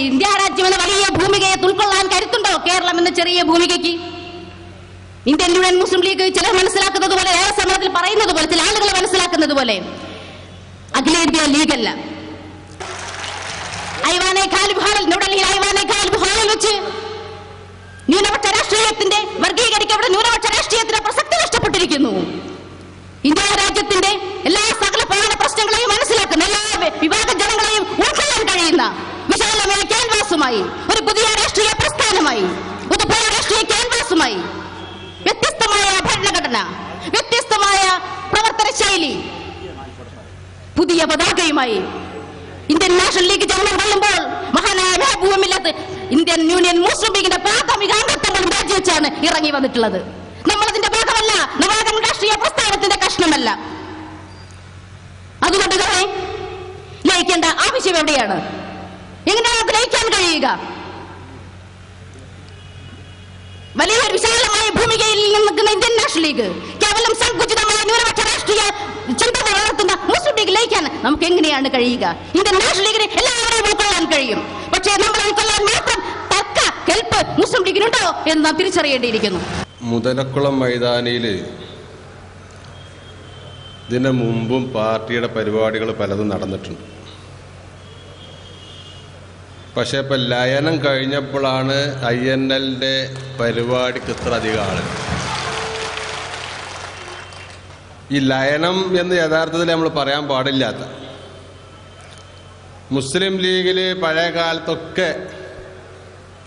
India രാജ്യം എന്ന വലിയ ഭൂമികയെ ഉൾക്കൊള്ളാൻ കരുത്തുണ്ടോ കേരളം എന്ന ചെറിയ ഭൂമികയ്ക്ക്? ഇന്ത്യൻ യൂണിയൻ മുസ്ലിം ലീഗ് ചിലർ മനസ്സിലാക്കുന്നത് പോലെ, ഏറെ സമയത്തിൽ പറയുന്നത് പോലെ, ചില ആളുകൾ മനസ്സിലാക്കുന്നത് പോലെ അഖിലേന്ത്യാ ലീഗല്ല. ന്യൂഡൽഹിയിൽ ഐവാനെ ഖാലിബ് ഹാളിൽ വെച്ച് ന്യൂനപക്ഷ രാഷ്ട്രീയത്തിന്റെ വർഗീകരിക്കപ്പെട്ട ന്യൂനപക്ഷ രാഷ്ട്രീയത്തിന്റെ പ്രസക്തി നഷ്ടപ്പെട്ടിരിക്കുന്നു. ഇന്ത്യ രാജ്യത്തിന്റെ എല്ലാ സകല പ്രധാന പ്രശ്നങ്ങളെയും മനസ്സിലാക്കുന്ന, എല്ലാ വിഭാഗ ജനങ്ങളെയും ഉൾക്കൊള്ളാൻ കഴിയുന്ന വിശാലമായ ക്യാൻവാസുമായി, ഒരു പുതിയ രാഷ്ട്രീയ പ്രസ്ഥാനമായി, ഒരു പുതിയ രാഷ്ട്രീയ ക്യാൻവാസുമായി, വ്യത്യസ്തമായ ഭരണഘടന, വ്യത്യസ്തമായ പ്രവർത്തന ശൈലി, പുതിയ പതാകയുമായി ഇന്ത്യൻ നാഷണൽ ലീഗ് ജന്മം കൊള്ളുമ്പോൾ മഹാനായ മെഹബൂബില്ലാത്ത ഇന്ത്യൻ യൂണിയൻ മുസ്ലിം ലീഗിന്റെ പ്രാഥമിക അംഗത്വങ്ങളും രാജിവെച്ചാണ് ഇറങ്ങി വന്നിട്ടുള്ളത്. നമ്മളതിന്റെ ഭാഗമല്ല, നമ്മൾ രാഷ്ട്രീയ പ്രസ്ഥാനത്തിന്റെ കഷ്ണമല്ല. അതുകൊണ്ട് തന്നെ ലയിക്കേണ്ട ആവശ്യം എവിടെയാണ്? എങ്ങനെയാണ് അത് ലയിക്കാൻ കഴിയുക? വലിയ വിശാലമായ ഭൂമികയിൽ നിൽക്കുന്ന ഇന്ത്യൻ നാഷണൽ ലീഗ് കേവലം സങ്കുചിതമായ ന്യൂനപക്ഷ രാഷ്ട്രീയ ചിന്തകൾ വളർത്തുന്ന മുസ്ലിം ലീഗ് ലയിക്കാൻ നമുക്ക് എങ്ങനെയാണ് കഴിയുക? ഇന്ത്യൻ നാഷണൽ ലീഗിന് എല്ലാവരെയും ഉൾക്കൊള്ളാൻ കഴിയും. പക്ഷേ നമ്മൾ ഉൾക്കൊള്ളാൻ മാത്രം തക്ക കെൽപ്പ് മുസ്ലിം ലീഗിനുണ്ടോ എന്ന് നാം തിരിച്ചറിയേണ്ടിയിരിക്കുന്നു. മുതലക്കുളം മൈതാനിയിൽ ഇതിന് മുമ്പും പാർട്ടിയുടെ പരിപാടികൾ പലതും നടന്നിട്ടുണ്ട്. പക്ഷേ ഇപ്പം ലയനം കഴിഞ്ഞപ്പോഴാണ് INLന്റെ പരിപാടിക്ക് ഇത്ര അധികം ആൾ. ഈ ലയനം എന്ന് യഥാർത്ഥത്തിൽ നമ്മൾ പറയാൻ പാടില്ലാത്ത, മുസ്ലിം ലീഗിൽ പഴയ കാലത്തൊക്കെ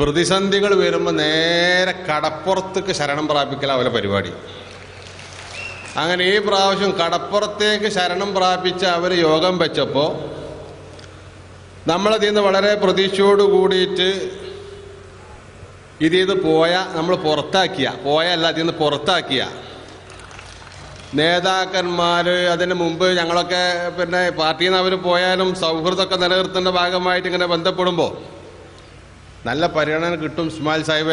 പ്രതിസന്ധികൾ വരുമ്പോൾ നേരെ കടപ്പുറത്തേക്ക് ശരണം പ്രാപിക്കല അവരെ പരിപാടി. അങ്ങനെ ഈ പ്രാവശ്യം കടപ്പുറത്തേക്ക് ശരണം പ്രാപിച്ച അവർ യോഗം വെച്ചപ്പോൾ നമ്മളതിൽ നിന്ന് വളരെ പ്രതീക്ഷയോട് കൂടിയിട്ട് ഇതിൽ നമ്മൾ പോയല്ല അതിൽ നിന്ന് പുറത്താക്കിയ നേതാക്കന്മാർ, അതിന് മുമ്പ് ഞങ്ങളൊക്കെ പിന്നെ പാർട്ടിയിൽ നിന്ന് അവർ പോയാലും സൗഹൃദമൊക്കെ നിലനിർത്തേണ്ട ഭാഗമായിട്ട് ഇങ്ങനെ ബന്ധപ്പെടുമ്പോൾ നല്ല പരിഗണന കിട്ടും. ഇസ്മായിൽ സാഹിബ്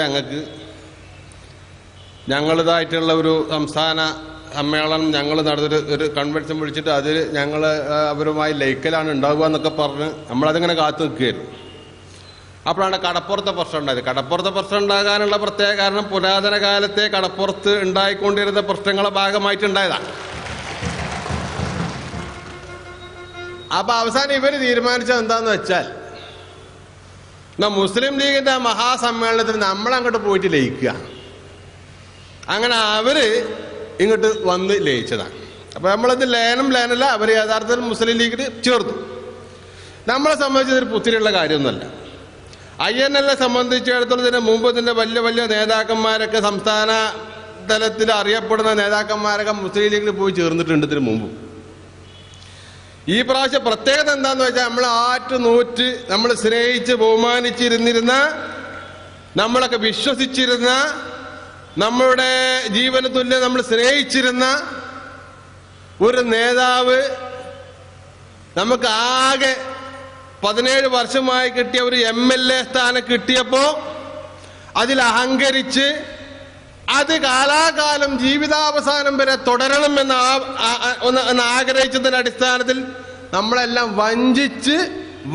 ഞങ്ങളിതായിട്ടുള്ള ഒരു സംസ്ഥാന സമ്മേളനം ഞങ്ങൾ നടന്നൊരു കൺവെൻഷൻ വിളിച്ചിട്ട് അതിൽ ഞങ്ങൾ അവരുമായി ലയിക്കലാണ് ഉണ്ടാവുക എന്നൊക്കെ പറഞ്ഞ് നമ്മളതിങ്ങനെ കാത്തു നിൽക്കുകയായിരുന്നു. അപ്പോഴാണ് കടപ്പുറത്തെ പ്രശ്നം ഉണ്ടായത്. കടപ്പുറത്തെ പ്രശ്നം ഉണ്ടാകാനുള്ള പ്രത്യേക കാരണം പുരാതന കാലത്തെ കടപ്പുറത്ത് ഉണ്ടായിക്കൊണ്ടിരുന്ന പ്രശ്നങ്ങളുടെ ഭാഗമായിട്ടുണ്ടായതാണ്. അപ്പം അവസാനം ഇവർ തീരുമാനിച്ചത് എന്താണെന്ന് വെച്ചാൽ, മുസ്ലിം ലീഗിൻ്റെ മഹാസമ്മേളനത്തിൽ നമ്മളങ്ങോട്ട് പോയിട്ട് ലയിക്കുക. അങ്ങനെ അവർ ഇങ്ങോട്ട് വന്ന് ലയിച്ചതാണ്. അപ്പോൾ നമ്മളത് ലയനമല്ല, അവർ യഥാർത്ഥത്തിൽ മുസ്ലിം ലീഗിൽ ചേർന്നു. നമ്മളെ സംബന്ധിച്ചതൊരു പുത്തിരിയുള്ള കാര്യമൊന്നുമല്ല. INLനെ സംബന്ധിച്ചിടത്തോളം ഇതിന് മുമ്പ് ഇതിൻ്റെ വലിയ വലിയ നേതാക്കന്മാരൊക്കെ സംസ്ഥാന തലത്തിൽ അറിയപ്പെടുന്ന നേതാക്കന്മാരൊക്കെ മുസ്ലിം ലീഗിൽ പോയി ചേർന്നിട്ടുണ്ട് ഇതിന് മുമ്പ്. ഈ പ്രാവശ്യം പ്രത്യേകത എന്താണെന്ന് വെച്ചാൽ, നമ്മൾ ആറ്റുനൂറ്റ് നമ്മൾ സ്നേഹിച്ച് ബഹുമാനിച്ചിരുന്നിരുന്ന, നമ്മളൊക്കെ വിശ്വസിച്ചിരുന്ന, നമ്മളുടെ ജീവന തുല്യം നമ്മൾ സ്നേഹിച്ചിരുന്ന ഒരു നേതാവ് നമുക്ക് ആകെ 17 വർഷമായി കിട്ടിയ ഒരു MLA സ്ഥാനം കിട്ടിയപ്പോൾ അതിൽ അഹങ്കരിച്ച് അത് കാലാകാലം ജീവിതാവസാനം വരെ തുടരണമെന്ന് ആഗ്രഹിച്ചതിൻ്റെ അടിസ്ഥാനത്തിൽ നമ്മളെല്ലാം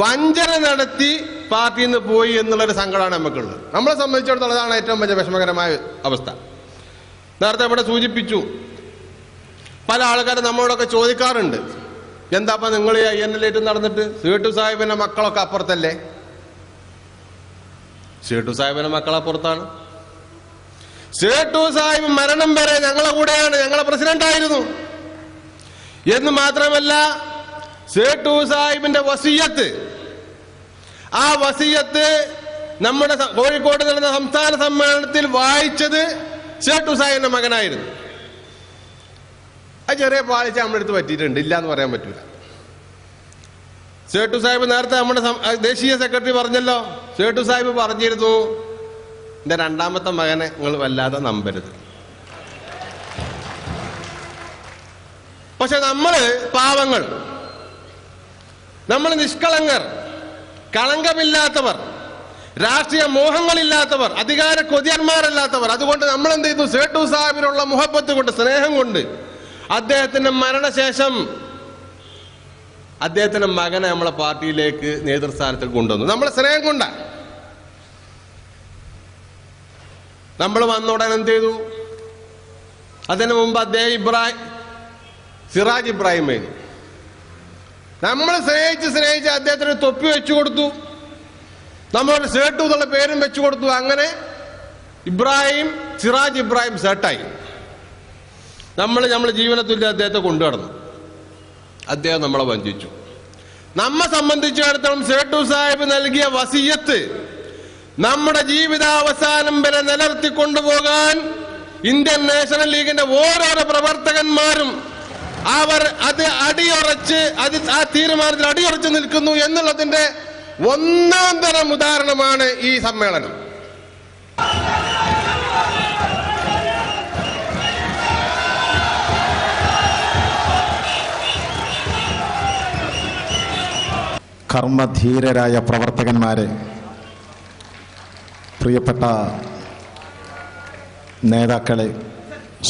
വഞ്ചന നടത്തി പാർട്ടിയിൽ നിന്ന് പോയി എന്നുള്ളൊരു സങ്കടമാണ് നമുക്കുള്ളത്. നമ്മളെ സംബന്ധിച്ചിടത്തോളം അതാണ് ഏറ്റവും വലിയ വിഷമകരമായ അവസ്ഥ. നേരത്തെ ഇവിടെ സൂചിപ്പിച്ചു, പല ആൾക്കാരും നമ്മളോടൊക്കെ ചോദിക്കാറുണ്ട്, എന്താപ്പം നിങ്ങൾ ഈ INL നടന്നിട്ട് സീട്ടു സാഹിബിന്റെ മക്കളൊക്കെ അപ്പുറത്തല്ലേ? സീട്ടു സാഹിബിന്റെ മക്കളപ്പുറത്താണ്. സീട്ടു സാഹിബ് മരണം വരെ ഞങ്ങളെ കൂടെയാണ്, ഞങ്ങളെ പ്രസിഡന്റായിരുന്നു. എന്ന് മാത്രമല്ല, സീട്ടു സാഹിബിന്റെ വസിയത്ത്, ആ വസിയത്ത് നമ്മുടെ കോഴിക്കോട് നടന്ന സംസ്ഥാന സമ്മേളനത്തിൽ വായിച്ചത് സീട്ടു സാഹിബിന്റെ മകനായിരുന്നു. അത് ചെറിയ പാളിച്ച നമ്മളെടുത്ത് പറ്റിയിട്ടുണ്ട്, ഇല്ല എന്ന് പറയാൻ പറ്റൂല. സേട്ടു സാഹിബ് നേരത്തെ നമ്മുടെ ദേശീയ സെക്രട്ടറി പറഞ്ഞല്ലോ, സേട്ടു സാഹിബ് പറഞ്ഞിരുന്നു, എൻ്റെ രണ്ടാമത്തെ മകനെ നിങ്ങൾ വല്ലാതെ നമ്പരുത്. പക്ഷെ നമ്മൾ പാവങ്ങൾ, നമ്മൾ നിഷ്കളങ്കർ, കളങ്കമില്ലാത്തവർ, രാഷ്ട്രീയ മോഹങ്ങളില്ലാത്തവർ, അധികാര കൊതിയന്മാരല്ലാത്തവർ. അതുകൊണ്ട് നമ്മൾ എന്ത് ചെയ്തു? സേട്ടു സാഹിബിനുള്ള മുഹബത്ത് കൊണ്ട്, സ്നേഹം കൊണ്ട് അദ്ദേഹത്തിന്റെ മരണശേഷം അദ്ദേഹത്തിൻ്റെ മകനെ നമ്മളെ പാർട്ടിയിലേക്ക് നേതൃസ്ഥാനത്തിൽ കൊണ്ടുവന്നു. നമ്മളെ സ്നേഹം കൊണ്ടാണ്. നമ്മൾ വന്ന ഉടനെ എന്ത് ചെയ്തു? അതിന് മുമ്പ് അദ്ദേഹം സിറാജ് ഇബ്രാഹിം ആയിരുന്നു. നമ്മൾ സ്നേഹിച്ച് അദ്ദേഹത്തിന് തൊപ്പി വെച്ചു കൊടുത്തു, നമ്മളൊരു സേട്ടു എന്നുള്ള പേരും വെച്ചു കൊടുത്തു. അങ്ങനെ സിറാജ് ഇബ്രാഹിം സേട്ടായി. നമ്മുടെ ജീവനത്തിൽ അദ്ദേഹത്തെ കൊണ്ടുനടന്നു. അദ്ദേഹം നമ്മളെ വഞ്ചിച്ചു. നമ്മെ സംബന്ധിച്ചിടത്തോളം സേട്ടു സാഹിബ് നൽകിയ വസിയത്ത് നമ്മുടെ ജീവിതാവസാനം വരെ നിലനിർത്തിക്കൊണ്ടുപോകാൻ ഇന്ത്യൻ നാഷണൽ ലീഗിന്റെ ഓരോരോ പ്രവർത്തകന്മാരും ആ തീരുമാനത്തിൽ അടിയുറച്ച് നിൽക്കുന്നു എന്നുള്ളതിന്റെ ഒന്നാം തരം ഉദാഹരണമാണ് ഈ സമ്മേളനം. കർമ്മധീരരായ പ്രവർത്തകന്മാരെ, പ്രിയപ്പെട്ട നേതാക്കളെ,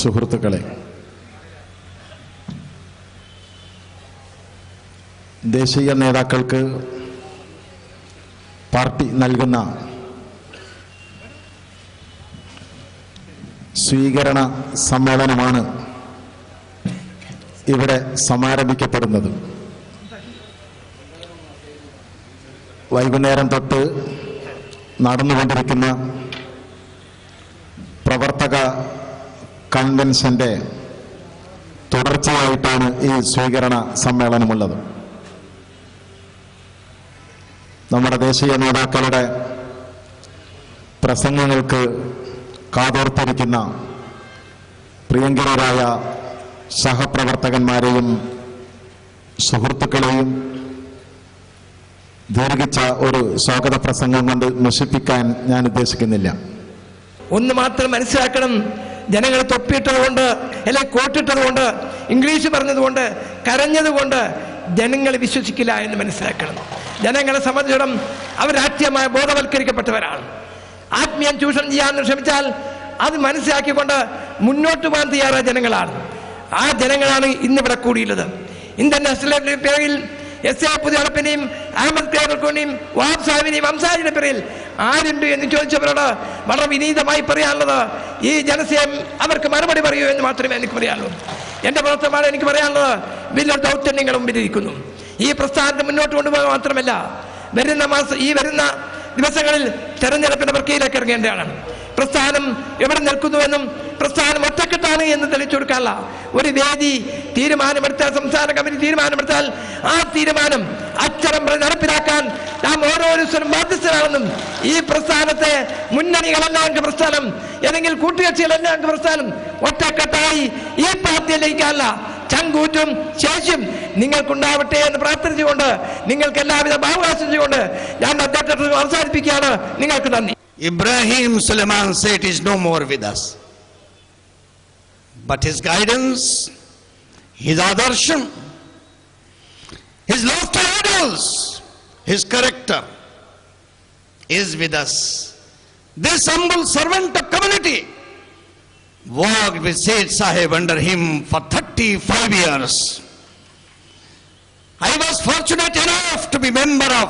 സുഹൃത്തുക്കളെ, ദേശീയ നേതാക്കൾക്ക് പാർട്ടി നൽകുന്ന സ്വീകരണ സമ്മേളനമാണ് ഇവിടെ സമാരംഭിക്കപ്പെടുന്നത്. വൈകുന്നേരം തൊട്ട് നടന്നുകൊണ്ടിരിക്കുന്ന പ്രവർത്തക കൺവെൻഷന്റെ തുടർച്ചയായിട്ടാണ് ഈ സ്വീകരണ സമ്മേളനമുള്ളത്. നമ്മുടെ ദേശീയ നേതാക്കളുടെ പ്രസംഗങ്ങൾക്ക് കാതോർത്തിരിക്കുന്ന പ്രിയങ്കരരായ സഹപ്രവർത്തകന്മാരെയും സുഹൃത്തുക്കളെയും ദീർഘിച്ച ഒരു സ്വാഗത പ്രസംഗം കൊണ്ട് നശിപ്പിക്കാൻ ഞാൻ ഉദ്ദേശിക്കുന്നില്ല. ഒന്ന് മാത്രം മനസ്സിലാക്കണം, ജനങ്ങൾ തൊപ്പിയിട്ടതുകൊണ്ട് അല്ലെങ്കിൽ കോട്ടിട്ടതുകൊണ്ട് ഇംഗ്ലീഷ് പറഞ്ഞതുകൊണ്ട് കരഞ്ഞതുകൊണ്ട് ജനങ്ങൾ വിശ്വസിക്കില്ല എന്ന് മനസ്സിലാക്കണം. ജനങ്ങളെ സംബന്ധിച്ചിടം അവർ രാഷ്ട്രീയമായി ബോധവൽക്കരിക്കപ്പെട്ടവരാണ്. ആത്മീയം ചൂഷണം ചെയ്യാമെന്ന് ശ്രമിച്ചാൽ അത് മനസ്സിലാക്കിക്കൊണ്ട് മുന്നോട്ട് പോകാൻ തയ്യാറായ ജനങ്ങളാണ്. ആ ജനങ്ങളാണ് ഇന്നിവിടെ കൂടിയുള്ളത്. ഇന്ത്യൻ നാഷണൽ പേരിൽ എസ് എ പുതിയടപ്പിനെയും അഹമ്മദ് കേരളത്തിനെയും വാബ് സാഹിബിനെയും അംസാരിയുടെ പേരിൽ ആരുണ്ട് എന്ന് ചോദിച്ചവരോട് വളരെ വിനീതമായി പറയാനുള്ളത്, ഈ ജനസേം അവർക്ക് മറുപടി പറയൂ എന്ന് മാത്രമേ എനിക്ക് പറയാനുള്ളൂ. എൻ്റെ പ്രവർത്തനമാണ് എനിക്ക് പറയാനുള്ളത്. വലിയൊരു ദൗത്യം നിങ്ങളുടെ മുമ്പിലിരിക്കുന്നു. ഈ പ്രസ്ഥാനത്തെ മുന്നോട്ട് കൊണ്ടുപോകുക മാത്രമല്ല, വരുന്ന ദിവസങ്ങളിൽ തെരഞ്ഞെടുപ്പിന്റെ പ്രക്രിയയിലേക്ക് ഇറങ്ങേണ്ടതാണ്. പ്രസ്ഥാനം എവിടെ നിൽക്കുന്നുവെന്നും പ്രസ്ഥാനം ഒറ്റക്കെട്ടാണ് എന്ന് തെളിയിച്ചു കൊടുക്കാനുള്ള ഒരു വേദി തീരുമാനമെടുത്താൽ, സംസ്ഥാന കമ്മിറ്റി തീരുമാനമെടുത്താൽ ആ തീരുമാനം അച്ചടം നടപ്പിലാക്കാൻ നാം ഓരോരുത്തരും ബാധ്യസ്ഥരാണെന്നും ഈ പ്രസ്ഥാനത്തെ മുന്നണികളെല്ലാം പ്രസ്ഥാനം അല്ലെങ്കിൽ കൂട്ടുകക്ഷികളെല്ലാം പ്രസ്ഥാനം ഒറ്റക്കെട്ടായി ഈ പാർട്ടിയെ ലയിക്കാനുള്ള ചങ്കൂറ്റും ശേഷിയും നിങ്ങൾക്കുണ്ടാവട്ടെ എന്ന് പ്രാർത്ഥിച്ചുകൊണ്ട് നിങ്ങൾക്ക് എല്ലാവിധ ഭാവകാശം ചെയ്തുകൊണ്ട് ഞാൻ അദ്ദേഹത്തെ അവസാനിപ്പിക്കുകയാണ്. നിങ്ങൾക്ക് നന്ദി. Ibrahim Suleiman Seth is no more with us, but his guidance, his adarsham, his love to idols, his character is with us. This humble servant of community worked with Seth Sahib under him for 35 years. I was fortunate enough to be member of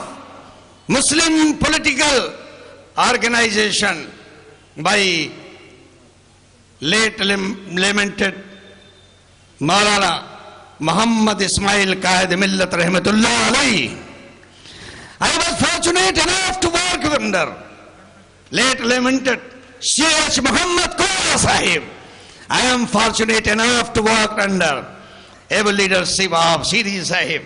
Muslim political organization by late lamented Maulana Muhammad Ismail Qaid Millat Rahmatullah Alayhi. I was fortunate enough to work under late lamented Sheikh Muhammad Qura Sahib. I am fortunate enough to work under able leadership of Sidi Sahib.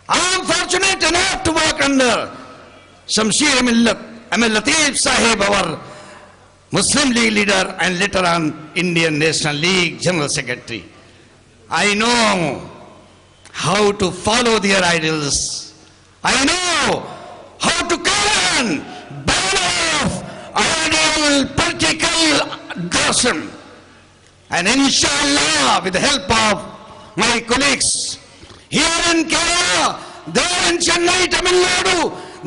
I am fortunate enough to work under Shamsheer Millat Amir Latif Sahib, our Muslim League leader and later on Indian National League General Secretary. I know how to follow their idols. I know how to burn off idol political aggression. And inshallah, with the help of my colleagues here in Kerala, there in Chennai, Tamil Nadu,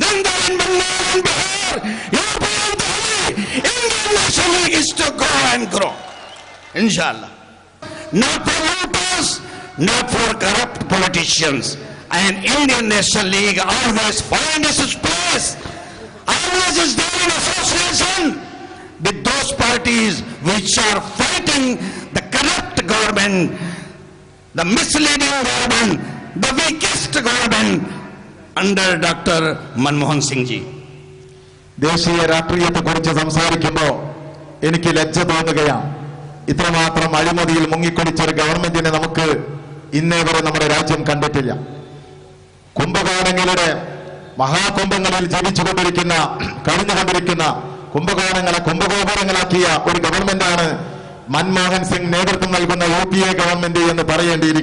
then there in Bengal and Bihar, Indian National League is to grow and grow. Inshallah. Not for looters, not for corrupt politicians. and Indian National League always find its place, always is there in association with those parties which are fighting the corrupt government, the misleading government, the weakest government under Dr. Manmohan Singh ji. ദേശീയ രാഷ്ട്രീയത്തെക്കുറിച്ച് സംസാരിക്കുമ്പോൾ എനിക്ക് ലജ്ജ തോന്നുകയാണ്. ഇത്രമാത്രം അഴിമതിയിൽ മുങ്ങിക്കുടിച്ചൊരു ഗവൺമെന്റിനെ നമുക്ക് ഇന്നേ വരെ നമ്മുടെ രാജ്യം കണ്ടിട്ടില്ല. കുംഭകോണങ്ങളുടെ മഹാകുംഭങ്ങളിൽ ജീവിച്ചുകൊണ്ടിരിക്കുന്ന കഴിഞ്ഞുകൊണ്ടിരിക്കുന്ന കുംഭകോണങ്ങളെ കുംഭഗോപുരങ്ങളാക്കിയ ഒരു ഗവൺമെന്റാണ് മൻമോഹൻ സിംഗ് നേതൃത്വം നൽകുന്ന UPA ഗവൺമെന്റ് എന്ന് പറയേണ്ടിയിരിക്കുന്നു.